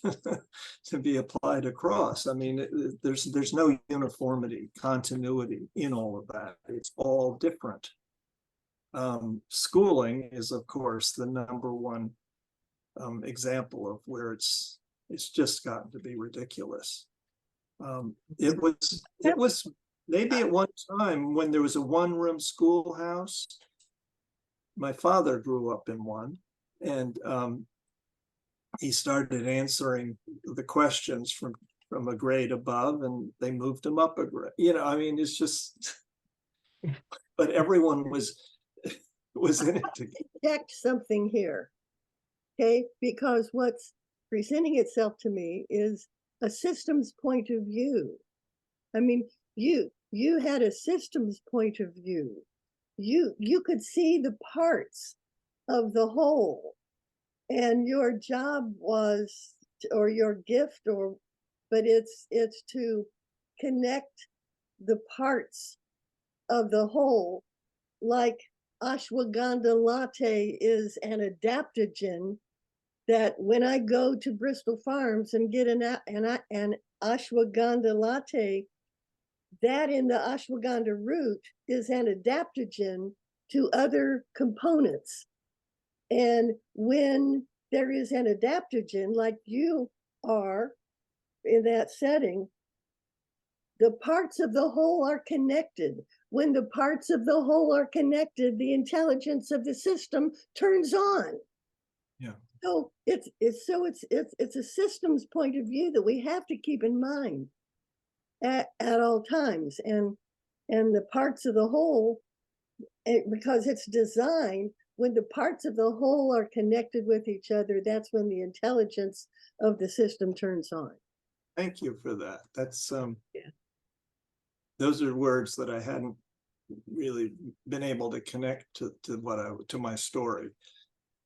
C: to be applied across. I mean, there's no uniformity, continuity in all of that. It's all different. Schooling is, of course, the number one example of where it's just gotten to be ridiculous. It was maybe at one time when there was a one-room schoolhouse. My father grew up in one, and he started answering the questions from a grade above, and they moved him up a grade. I mean, it's just, but everyone was in it together.
B: Check something here, okay? Because what's presenting itself to me is a systems point of view. I mean, you had a systems point of view. You could see the parts of the whole, and your job was, or your gift, but it's to connect the parts of the whole. Like ashwagandha latte is an adaptogen that when I go to Bristol Farms and get an ashwagandha latte, that in the ashwagandha root is an adaptogen to other components. And when there is an adaptogen, like you are in that setting, the parts of the whole are connected. When the parts of the whole are connected, the intelligence of the system turns on.
C: Yeah.
B: So it's a systems point of view that we have to keep in mind at all times. And the parts of the whole, because it's designed, when the parts of the whole are connected with each other, that's when the intelligence of the system turns on.
C: Thank you for that. That's
A: Yeah.
C: Those are words that I hadn't really been able to connect to my story.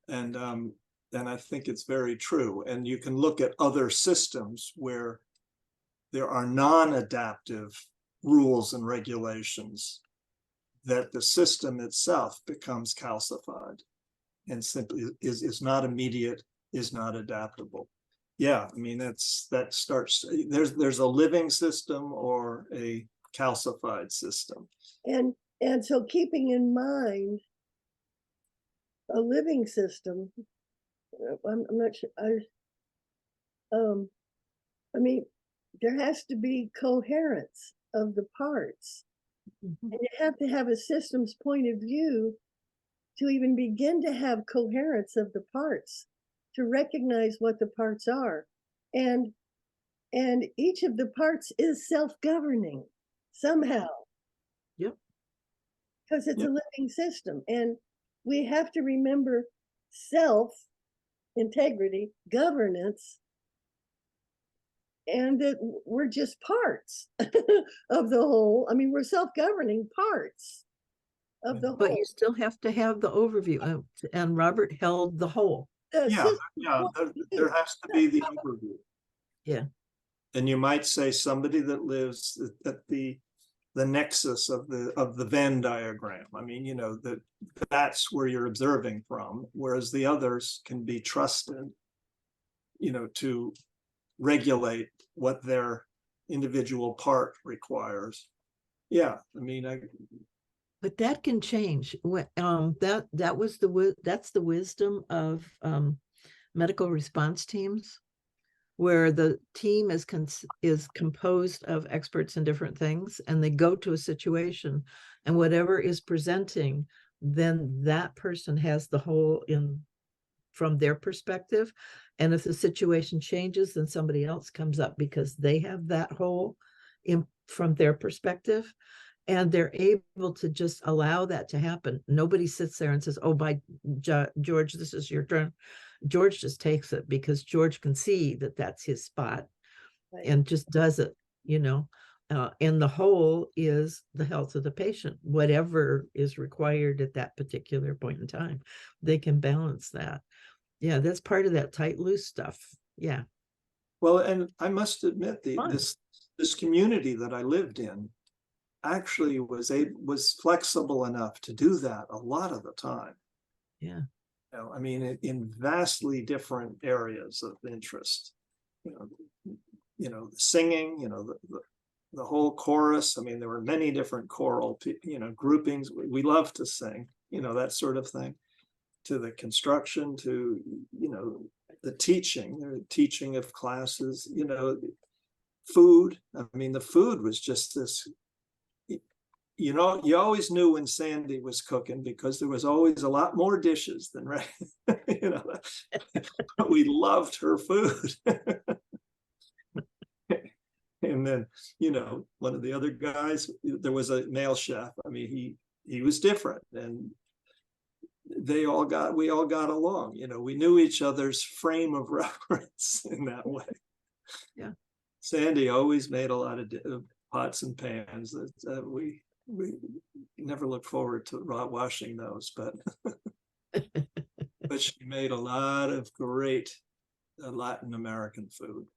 C: And And I think it's very true. And you can look at other systems where there are non-adaptive rules and regulations, that the system itself becomes calcified and simply is not immediate, is not adaptable. Yeah, I mean, that starts, there's a living system or a calcified system.
B: And so keeping in mind a living system, I'm not sure, I mean, there has to be coherence of the parts.
A: Mhm.
B: And you have to have a systems point of view to even begin to have coherence of the parts, to recognize what the parts are. And each of the parts is self-governing somehow.
A: Yep.
B: Because it's
C: Yep.
B: a living system. And we have to remember self, integrity, governance, and that we're just parts of the whole. I mean, we're self-governing parts of the
A: But
B: whole.
A: you still have to have the overview, and Robert held the whole.
C: Yeah, there has to be the overview.
A: Yeah.
C: And you might say somebody that lives at the nexus of the Venn diagram. I mean, you know, that's where you're observing from, whereas the others can be trusted, you know, to regulate what their individual part requires. Yeah, I mean,
A: But that can change. That's the wisdom of medical response teams, where the team is composed of experts in different things, and they go to a situation, and whatever is presenting, then that person has the whole in from their perspective. And if the situation changes, then somebody else comes up because they have that whole in from their perspective, and they're able to just allow that to happen. Nobody sits there and says, oh, by George, this is your turn. George just takes it because George can see that that's his spot,
B: Right.
A: and just does it, you know. And the whole is the health of the patient. Whatever is required at that particular point in time, they can balance that. Yeah, that's part of that tight loose stuff. Yeah.
C: well, and I must admit,
A: Fun.
C: this community that I lived in actually was flexible enough to do that a lot of the time.
A: Yeah.
C: You know, I mean, in vastly different areas of interest. You know, singing. You know, the whole chorus. I mean, there were many different choral, you know, groupings. We love to sing. You know, that sort of thing. To the construction, to, you know, the teaching of classes. You know, food. I mean, the food was just this. You know, you always knew when Sandy was cooking because there was always a lot more dishes than right. You know, but we loved her food. And then, you know, one of the other guys, there was a male chef. I mean, he was different, and we all got along. You know, we knew each other's frame of reference in that way.
A: Yeah.
C: Sandy always made a lot of pots and pans that we never looked forward to washing those, but but she made a lot of great Latin American food.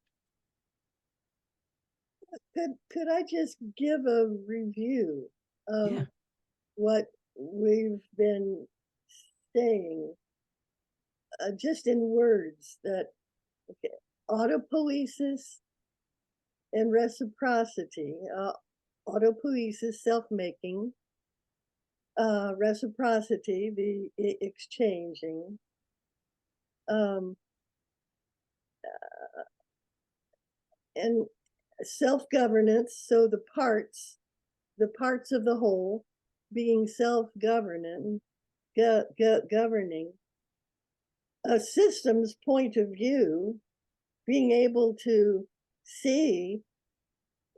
B: Could I just give a review of
A: Yeah.
B: what we've been saying, just in words? That okay, autopoiesis and reciprocity. Autopoiesis, self-making. Reciprocity, the exchanging. And self-governance, so the parts of the whole being self-governing, governing. A systems point of view, being able to see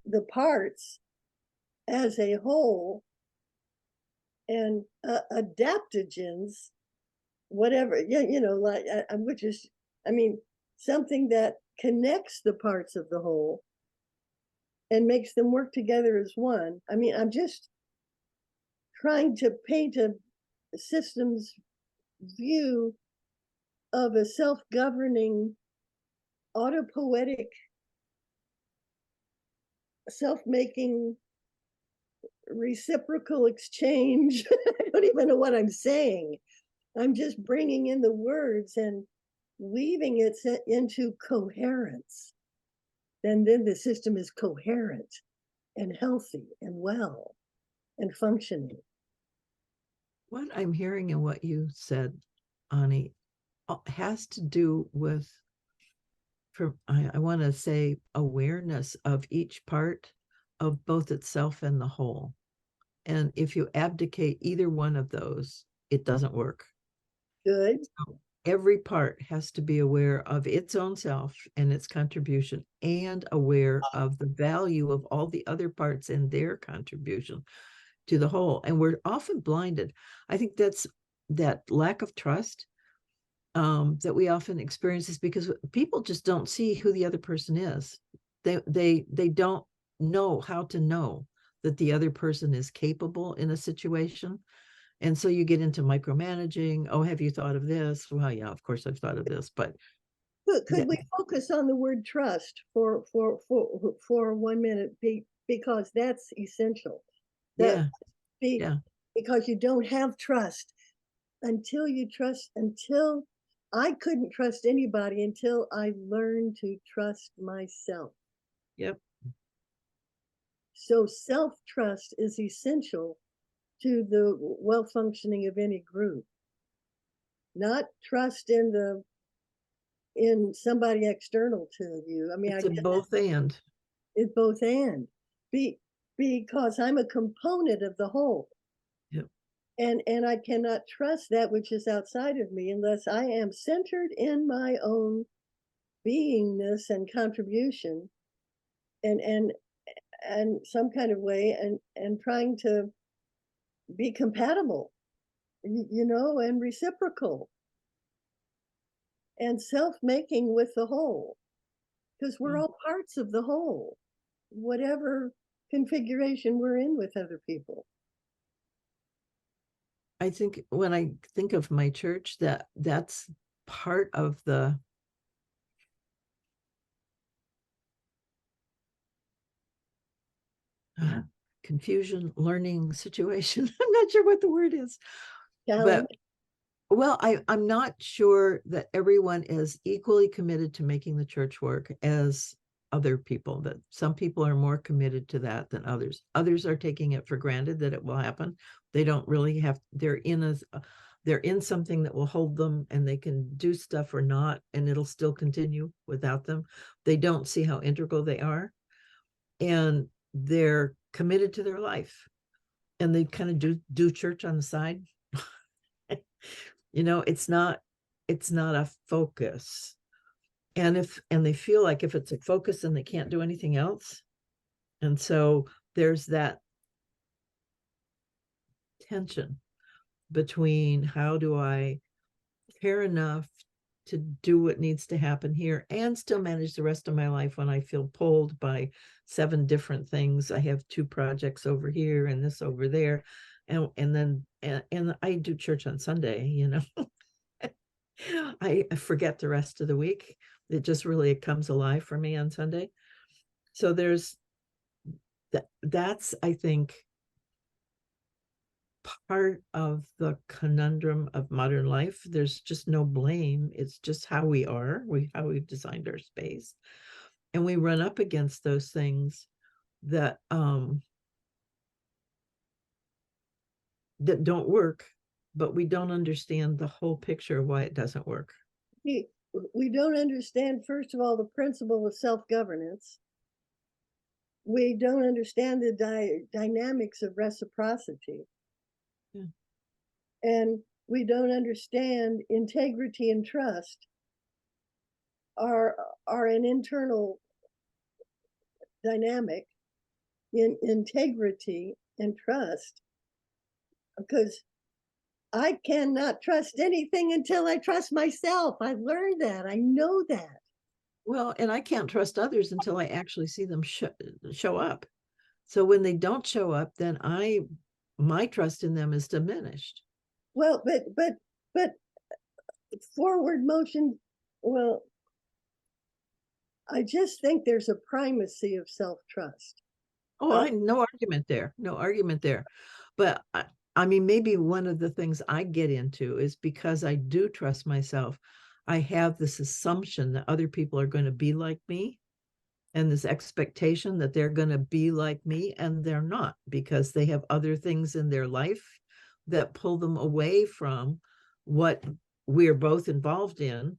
B: the parts as a whole, and adaptogens, whatever, yeah, you know, like, which is, I mean, something that connects the parts of the whole and makes them work together as one. I mean, I'm just trying to paint a systems view of a self-governing, autopoietic, self-making, reciprocal exchange. I don't even know what I'm saying. I'm just bringing in the words and weaving it into coherence. And then the system is coherent and healthy and well and functioning.
A: What I'm hearing in what you said, Ani, has to do with, I want to say, awareness of each part of both itself and the whole. And if you abdicate either one of those, it doesn't work.
B: Good.
A: So every part has to be aware of its own self and its contribution, and aware of the value of all the other parts and their contribution to the whole. And we're often blinded. I think that's that lack of trust that we often experience is because people just don't see who the other person is. They don't know how to know that the other person is capable in a situation. And so you get into micromanaging. Oh, have you thought of this? Well, yeah, of course I've thought of this, but
B: Could we focus on the word trust for 1 minute, because that's essential.
A: yeah,
B: Because you don't have trust until I couldn't trust anybody until I learned to trust myself.
A: yep.
B: So self-trust is essential to the well-functioning of any group. Not trust in somebody external to you. I mean,
A: It's a both and.
B: It's both and. Because I'm a component of the whole.
A: Yep.
B: And I cannot trust that which is outside of me unless I am centered in my own beingness and contribution and some kind of way, and trying to be compatible, and reciprocal and self-making with the whole, because we're all parts of the whole, whatever configuration we're in with other people.
A: I think when I think of my church, that's part of the confusion learning situation. I'm not sure what the word is.
B: Challenge.
A: But well, I'm not sure that everyone is equally committed to making the church work as other people, that some people are more committed to that than others. Others are taking it for granted that it will happen. They don't really have, they're in something that will hold them, and they can do stuff or not, and it'll still continue without them. They don't see how integral they are, and they're committed to their life, and they kind of do church on the side. It's not a focus. And they feel like if it's a focus, then they can't do anything else. And so there's that tension between, how do I care enough to do what needs to happen here and still manage the rest of my life when I feel pulled by 7 different things. I have 2 projects over here and this over there. And I do church on Sunday, I forget the rest of the week. It just really comes alive for me on Sunday. So there's that's, I think, part of the conundrum of modern life. There's just no blame. It's just how we are, how we've designed our space. And we run up against those things that don't work, but we don't understand the whole picture of why it doesn't work.
B: We don't understand, first of all, the principle of self-governance. We don't understand the dynamics of reciprocity.
A: Yeah.
B: And we don't understand integrity and trust are an internal dynamic in integrity and trust, because I cannot trust anything until I trust myself. I learned that. I know that.
A: Well, and I can't trust others until I actually see them show up. So when they don't show up, then my trust in them is diminished.
B: Well, but forward motion, well, I just think there's a primacy of self-trust.
A: Oh, no argument there. No argument there. But I mean, maybe one of the things I get into is because I do trust myself, I have this assumption that other people are going to be like me, and this expectation that they're going to be like me, and they're not, because they have other things in their life that pull them away from what we're both involved in,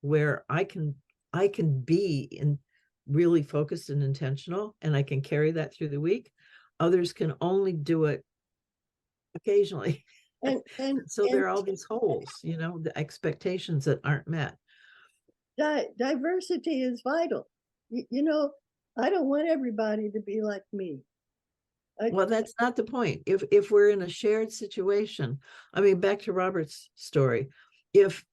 A: where I can be in really focused and intentional, and I can carry that through the week. Others can only do it occasionally.
B: And
A: So there are all these holes, the expectations that aren't met.
B: Diversity is vital. I don't want everybody to be like me.
A: Well, that's not the point. If we're in a shared situation, I mean, back to Robert's story, if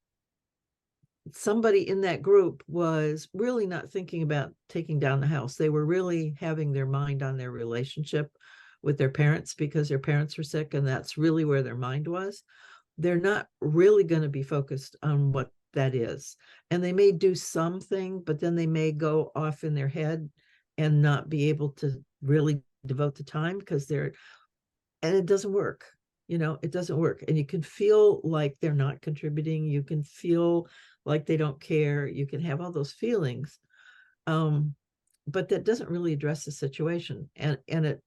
A: somebody in that group was really not thinking about taking down the house, they were really having their mind on their relationship with their parents because their parents were sick, and that's really where their mind was, they're not really going to be focused on what that is. And they may do something, but then they may go off in their head and not be able to really devote the time because and it doesn't work. It doesn't work. And you can feel like they're not contributing. You can feel like they don't care. You can have all those feelings. But that doesn't really address the situation. And it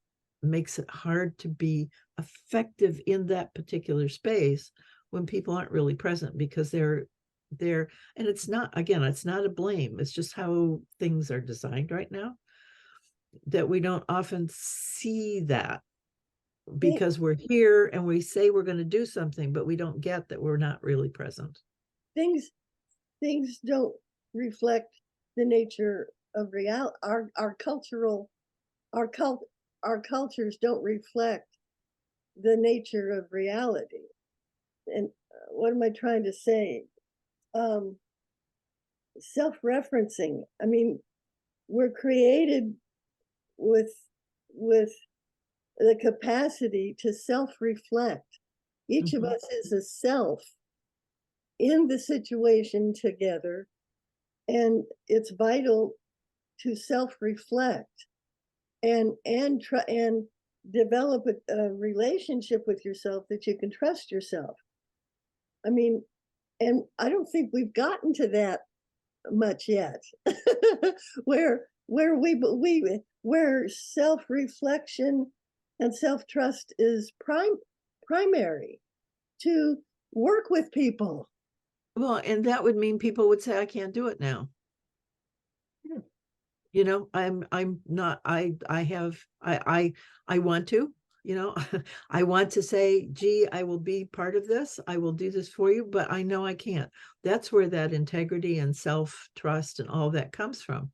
A: makes it hard to be effective in that particular space when people aren't really present, because they're and it's not a blame. It's just how things are designed right now, that we don't often see that, because we're here and we say we're going to do something, but we don't get that we're not really present.
B: Things don't reflect the nature of reality. Our cultures don't reflect the nature of reality. And what am I trying to say? Self-referencing. I mean, we're created with the capacity to self-reflect. Each of us is a self in the situation together, and it's vital to self-reflect and try and develop a relationship with yourself that you can trust yourself. I mean, and I don't think we've gotten to that much yet, where self-reflection and self-trust is primary to work with people.
A: Well, and that would mean people would say, I can't do it now. I'm not, I want to, I want to say, gee, I will be part of this. I will do this for you, but I know I can't. That's where that integrity and self-trust and all that comes from.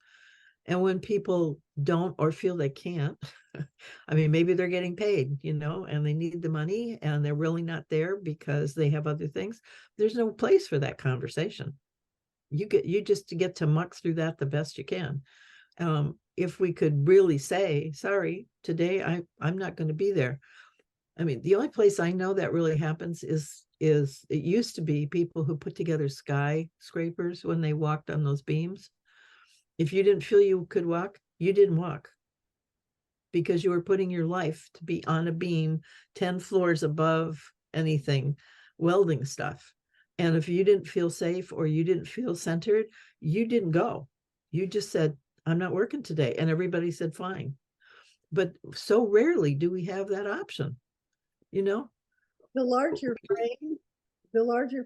A: And when people don't, or feel they can't, I mean, maybe they're getting paid, and they need the money and they're really not there because they have other things. There's no place for that conversation. You just get to muck through that the best you can. If we could really say, sorry, today I'm not going to be there. I mean, the only place I know that really happens is it used to be people who put together skyscrapers when they walked on those beams. If you didn't feel you could walk, you didn't walk, because you were putting your life to be on a beam 10 floors above anything, welding stuff. And if you didn't feel safe or you didn't feel centered, you didn't go. You just said, I'm not working today. And everybody said, fine. But so rarely do we have that option,
B: The larger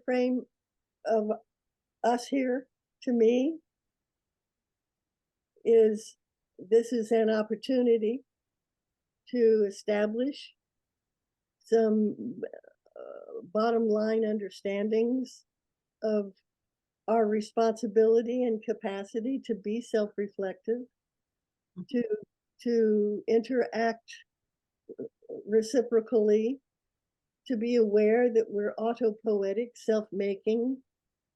B: frame of us here, to me, is this is an opportunity to establish some bottom line understandings of our responsibility and capacity to be self-reflective, to interact reciprocally, to be aware that we're autopoietic, self-making.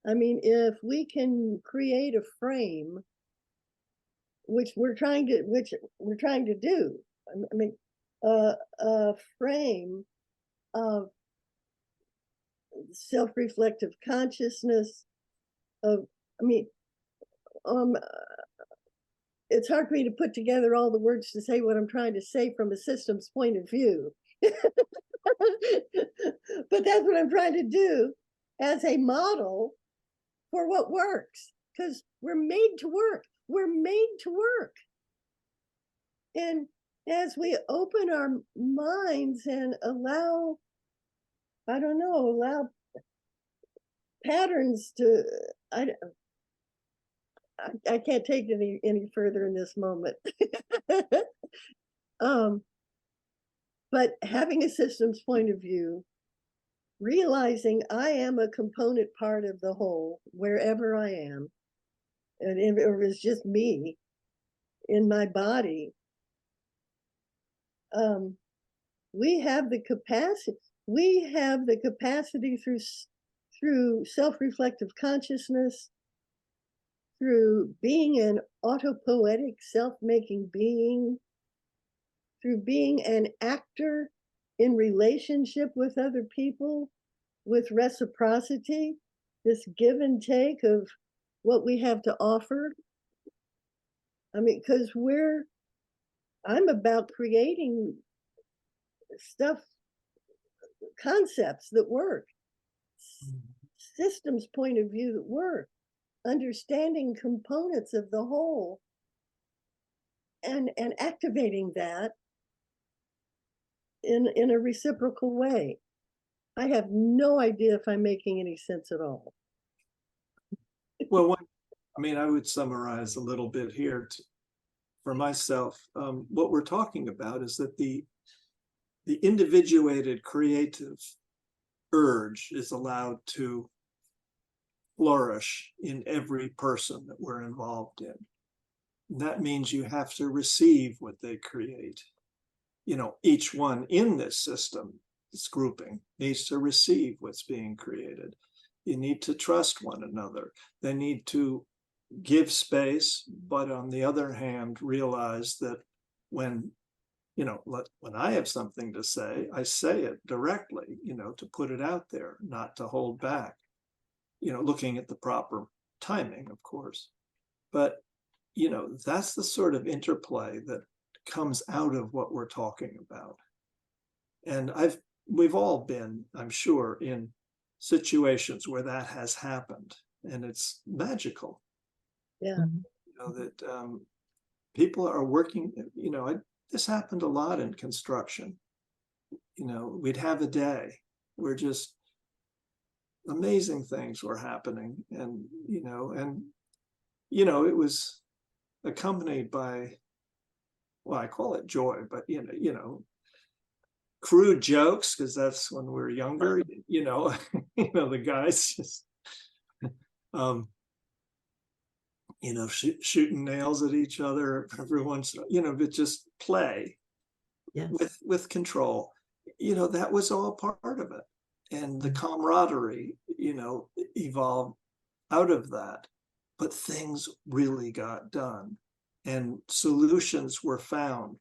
B: I mean, if we can create a frame, which we're trying to do, I mean, a frame of self-reflective consciousness of, I mean, it's hard for me to put together all the words to say what I'm trying to say from a systems point of view. But that's what I'm trying to do as a model for what works, because we're made to work. We're made to work. And as we open our minds and allow, I don't know, allow patterns to, I can't take it any further in this moment. But having a systems point of view, realizing I am a component part of the whole, wherever I am, and if it was just me in my body, we have the capacity. We have the capacity through self-reflective consciousness, through being an autopoietic, self-making being, through being an actor in relationship with other people, with reciprocity, this give and take of what we have to offer. I mean, because I'm about creating stuff, concepts that work, systems point of view that work, understanding components of the whole, and activating that in a reciprocal way. I have no idea if I'm making any sense at all.
C: Well, I would summarize a little bit here for myself. What we're talking about is that the individuated creative urge is allowed to flourish in every person that we're involved in. And that means you have to receive what they create. You know, each one in this system, this grouping, needs to receive what's being created. You need to trust one another. They need to give space, but on the other hand, realize that when I have something to say, I say it directly, to put it out there, not to hold back, looking at the proper timing, of course. But, that's the sort of interplay that comes out of what we're talking about. And we've all been, I'm sure, in situations where that has happened, and it's magical.
B: Yeah.
C: That people are working, this happened a lot in construction. We'd have a day where just amazing things were happening, and it was accompanied by, well, I call it joy, but crude jokes, because that's when we're younger. The guys just shooting nails at each other every once, but just play. Yes. with control. That was all part of it, and the camaraderie evolved out of that. But things really got done, and solutions were found.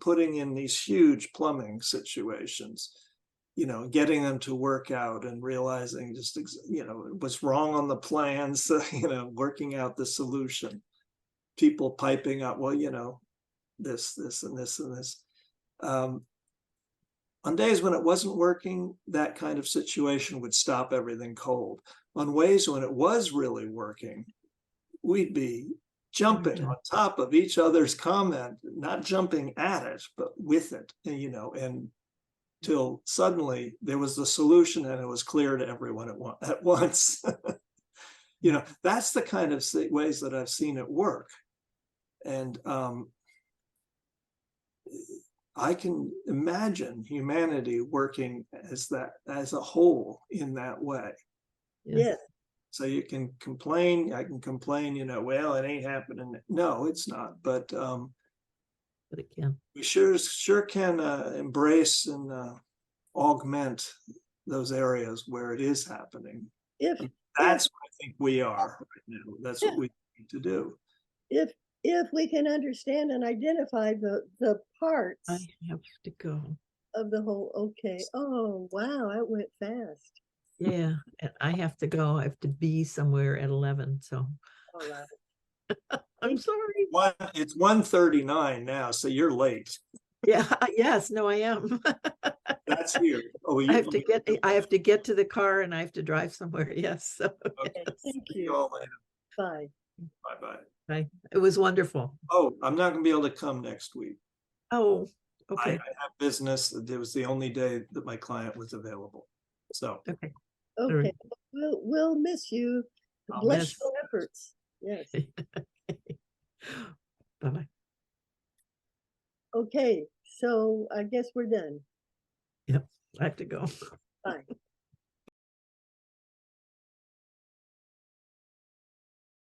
C: Putting in these huge plumbing situations, getting them to work out, and realizing it was wrong on the plans, working out the solution. People piping up, well, this and this and this. On days when it wasn't working, that kind of situation would stop everything cold. On ways when it was really working, we'd be jumping on top of each other's comment, not jumping at it, but with it, and till suddenly there was the solution, and it was clear to everyone at once. That's the kind of ways that I've seen it work. And I can imagine humanity working as a whole in that way.
B: Yes.
C: So you can complain, I can complain, well, it ain't happening. No, it's not. But
A: it can.
C: We sure can embrace and augment those areas where it is happening. That's what I think we are right now. That's what we need to do.
B: If we can understand and identify the parts.
A: I have to go.
B: Of the whole, okay. Oh, wow, that went fast.
A: Yeah, and I have to go. I have to be somewhere at 11, so
B: All right.
A: I'm sorry.
C: It's 1:39 now, so you're late.
A: Yeah, yes, no, I am.
C: That's here. Oh,
A: I have to get to the car and I have to drive somewhere. Yes. So
C: Okay.
A: yes.
B: Thank
C: See you
B: you.
C: all later.
B: Bye.
C: Bye-bye.
A: It was wonderful.
C: Oh, I'm not gonna be able to come next week.
A: Oh,
C: I
A: okay.
C: have business. It was the only day that my client was available. So
A: Okay.
B: Okay,
A: right.
B: we'll miss you.
C: I'll
B: Bless
A: miss-
B: your efforts. Yes.
A: Bye-bye.
B: Okay, so I guess we're done.
A: Yep. I have to go.
B: Bye.